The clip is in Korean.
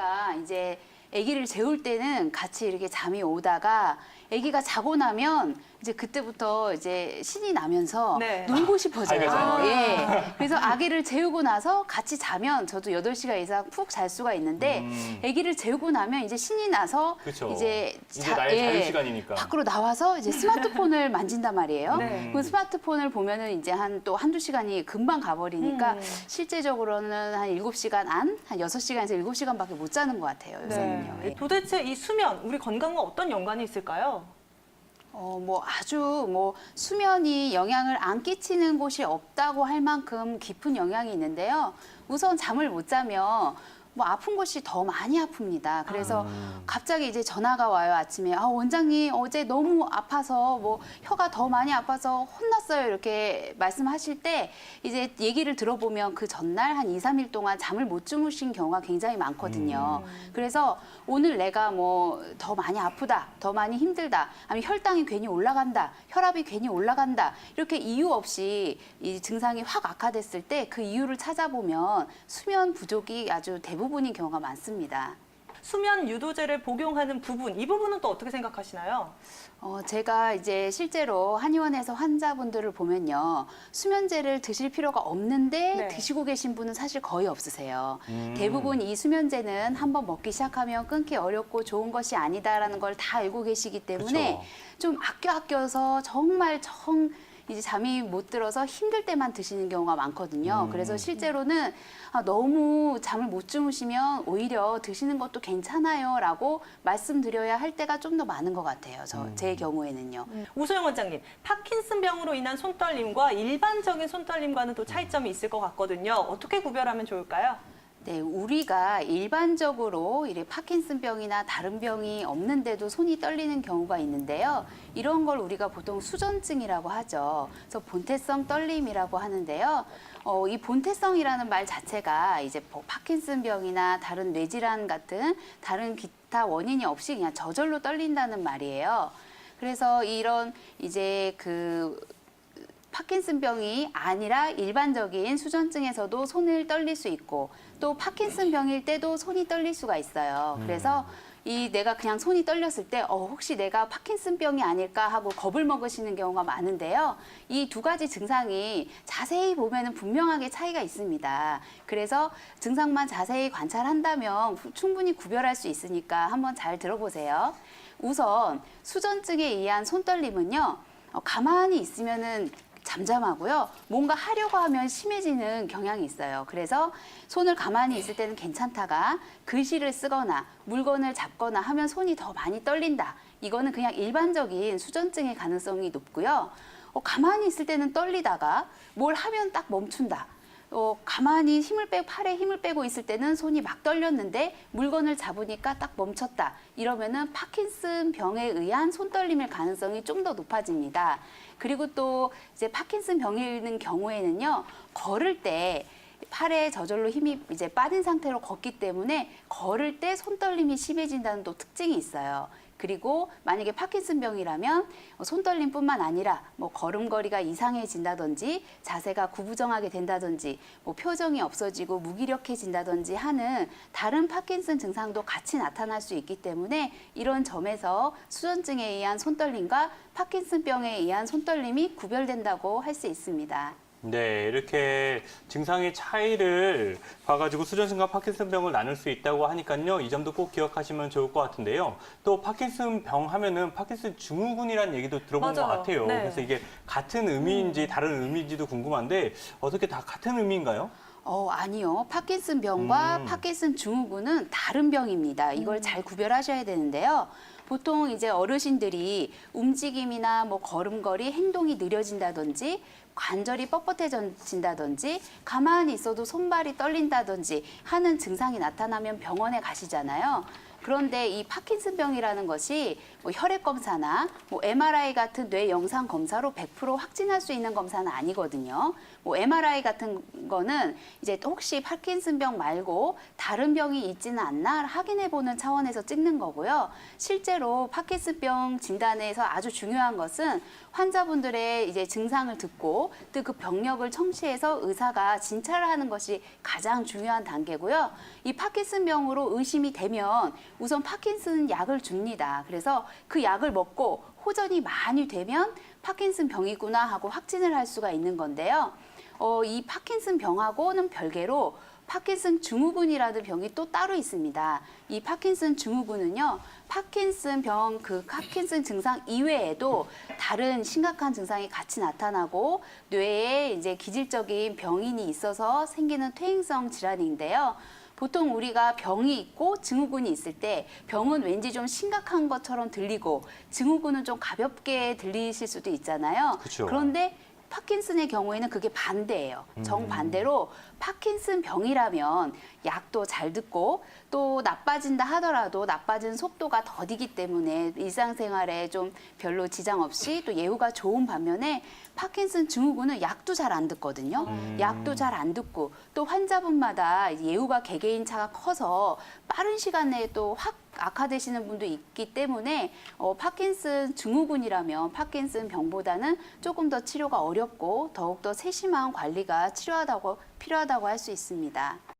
저희가 이제 아기를 재울 때는 같이 이렇게 잠이 오다가 아기가 자고 나면 이제 그때부터 이제 신이 나면서 네. 놀고 싶어져요. 아. 예. 그래서 아기를 재우고 나서 같이 자면 저도 8시간 이상 푹 잘 수가 있는데 아기를 재우고 나면 이제 신이 나서 그쵸. 이제 나의 자유 시간이니까. 밖으로 나와서 이제 스마트폰을 만진단 말이에요. 네. 그 스마트폰을 보면은 이제 또 한두 시간이 금방 가버리니까 실제적으로는 한 7시간 한 6시간에서 7시간밖에 못 자는 것 같아요, 요새는요. 예. 도대체 이 수면, 우리 건강과 어떤 연관이 있을까요? 수면이 영향을 안 끼치는 곳이 없다고 할 만큼 깊은 영향이 있는데요. 우선 잠을 못 자면 아픈 곳이 더 많이 아픕니다. 그래서 갑자기 이제 전화가 와요, 아침에. 원장님, 어제 너무 아파서 혀가 더 많이 아파서 혼났어요. 이렇게 말씀하실 때 이제 얘기를 들어보면 그 전날 한 2, 3일 동안 잠을 못 주무신 경우가 굉장히 많거든요. 그래서 오늘 내가 더 많이 아프다, 더 많이 힘들다, 아니면 혈당이 괜히 올라간다, 혈압이 괜히 올라간다, 이렇게 이유 없이 이 증상이 확 악화됐을 때 그 이유를 찾아보면 수면 부족이 아주 대부분인 경우가 많습니다. 수면 유도제를 복용하는 부분, 이 부분은 또 어떻게 생각하시나요? 제가 이제 실제로 한의원에서 환자분들을 보면요. 수면제를 드실 필요가 없는데 네. 드시고 계신 분은 사실 거의 없으세요. 대부분 이 수면제는 한번 먹기 시작하면 끊기 어렵고 좋은 것이 아니다라는 걸 다 알고 계시기 때문에 그쵸. 좀 아껴서 정말 이제 잠이 못 들어서 힘들 때만 드시는 경우가 많거든요. 그래서 실제로는 너무 잠을 못 주무시면 오히려 드시는 것도 괜찮아요라고 말씀드려야 할 때가 좀 더 많은 것 같아요. 제 경우에는요. 우소영 원장님, 파킨슨병으로 인한 손떨림과 일반적인 손떨림과는 또 차이점이 있을 것 같거든요. 어떻게 구별하면 좋을까요? 네, 우리가 일반적으로 파킨슨병이나 다른 병이 없는데도 손이 떨리는 경우가 있는데요. 이런 걸 우리가 보통 수전증이라고 하죠. 그래서 본태성 떨림이라고 하는데요. 이 본태성이라는 말 자체가 이제 파킨슨병이나 다른 뇌질환 같은 다른 기타 원인이 없이 그냥 저절로 떨린다는 말이에요. 그래서 이런 이제 파킨슨병이 아니라 일반적인 수전증에서도 손을 떨릴 수 있고 또 파킨슨병일 때도 손이 떨릴 수가 있어요. 그래서 내가 그냥 손이 떨렸을 때 혹시 내가 파킨슨병이 아닐까 하고 겁을 먹으시는 경우가 많은데요. 이 두 가지 증상이 자세히 보면은 분명하게 차이가 있습니다. 그래서 증상만 자세히 관찰한다면 충분히 구별할 수 있으니까 한번 잘 들어보세요. 우선 수전증에 의한 손떨림은요. 가만히 있으면은 잠잠하고요. 뭔가 하려고 하면 심해지는 경향이 있어요. 그래서 손을 가만히 있을 때는 괜찮다가 글씨를 쓰거나 물건을 잡거나 하면 손이 더 많이 떨린다. 이거는 그냥 일반적인 수전증의 가능성이 높고요. 가만히 있을 때는 떨리다가 뭘 하면 딱 멈춘다. 가만히 팔에 힘을 빼고 있을 때는 손이 막 떨렸는데 물건을 잡으니까 딱 멈췄다. 이러면은 파킨슨병에 의한 손떨림일 가능성이 좀 더 높아집니다. 그리고 또 이제 파킨슨병이 있는 경우에는요, 걸을 때 팔에 저절로 힘이 이제 빠진 상태로 걷기 때문에 걸을 때 손떨림이 심해진다는 또 특징이 있어요. 그리고 만약에 파킨슨병이라면 손떨림뿐만 아니라 걸음걸이가 이상해진다든지 자세가 구부정하게 된다든지 표정이 없어지고 무기력해진다든지 하는 다른 파킨슨 증상도 같이 나타날 수 있기 때문에 이런 점에서 수전증에 의한 손떨림과 파킨슨병에 의한 손떨림이 구별된다고 할 수 있습니다. 네, 이렇게 증상의 차이를 봐가지고 수전증과 파킨슨병을 나눌 수 있다고 하니까요. 이 점도 꼭 기억하시면 좋을 것 같은데요. 또 파킨슨병 하면은 파킨슨 증후군이라는 얘기도 들어본 것 맞아요. 같아요. 네. 그래서 이게 같은 의미인지 다른 의미인지도 궁금한데 어떻게 다 같은 의미인가요? 아니요. 파킨슨병과 파킨슨 증후군은 다른 병입니다. 이걸 잘 구별하셔야 되는데요. 보통 이제 어르신들이 움직임이나 걸음걸이, 행동이 느려진다든지 관절이 뻣뻣해진다든지 가만히 있어도 손발이 떨린다든지 하는 증상이 나타나면 병원에 가시잖아요. 그런데 이 파킨슨병이라는 것이 혈액 검사나 MRI 같은 뇌 영상 검사로 100% 확진할 수 있는 검사는 아니거든요. 뭐 MRI 같은 거는 이제 혹시 파킨슨병 말고 다른 병이 있지는 않나 확인해보는 차원에서 찍는 거고요. 실제로 파킨슨병 진단에서 아주 중요한 것은 환자분들의 이제 증상을 듣고 또 그 병력을 청취해서 의사가 진찰을 하는 것이 가장 중요한 단계고요. 이 파킨슨병으로 의심이 되면 우선 파킨슨 약을 줍니다. 그래서 그 약을 먹고 호전이 많이 되면 파킨슨 병이구나 하고 확진을 할 수가 있는 건데요. 이 파킨슨 병하고는 별개로 파킨슨 증후군이라는 병이 또 따로 있습니다. 이 파킨슨 증후군은요, 파킨슨 병, 그 파킨슨 증상 이외에도 다른 심각한 증상이 같이 나타나고 뇌에 이제 기질적인 병인이 있어서 생기는 퇴행성 질환인데요. 보통 우리가 병이 있고 증후군이 있을 때 병은 왠지 좀 심각한 것처럼 들리고 증후군은 좀 가볍게 들리실 수도 있잖아요. 그쵸. 그런데 파킨슨의 경우에는 그게 반대예요. 정반대로 파킨슨 병이라면 약도 잘 듣고 또 나빠진다 하더라도 나빠진 속도가 더디기 때문에 일상생활에 좀 별로 지장 없이 또 예후가 좋은 반면에 파킨슨 증후군은 약도 잘 안 듣거든요. 약도 잘 안 듣고 또 환자분마다 예후가 개개인 차가 커서 빠른 시간 내에 또 확 악화되시는 분도 있기 때문에 파킨슨 증후군이라면 파킨슨 병보다는 조금 더 치료가 어렵고 더욱더 세심한 관리가 필요하다고 할 수 있습니다.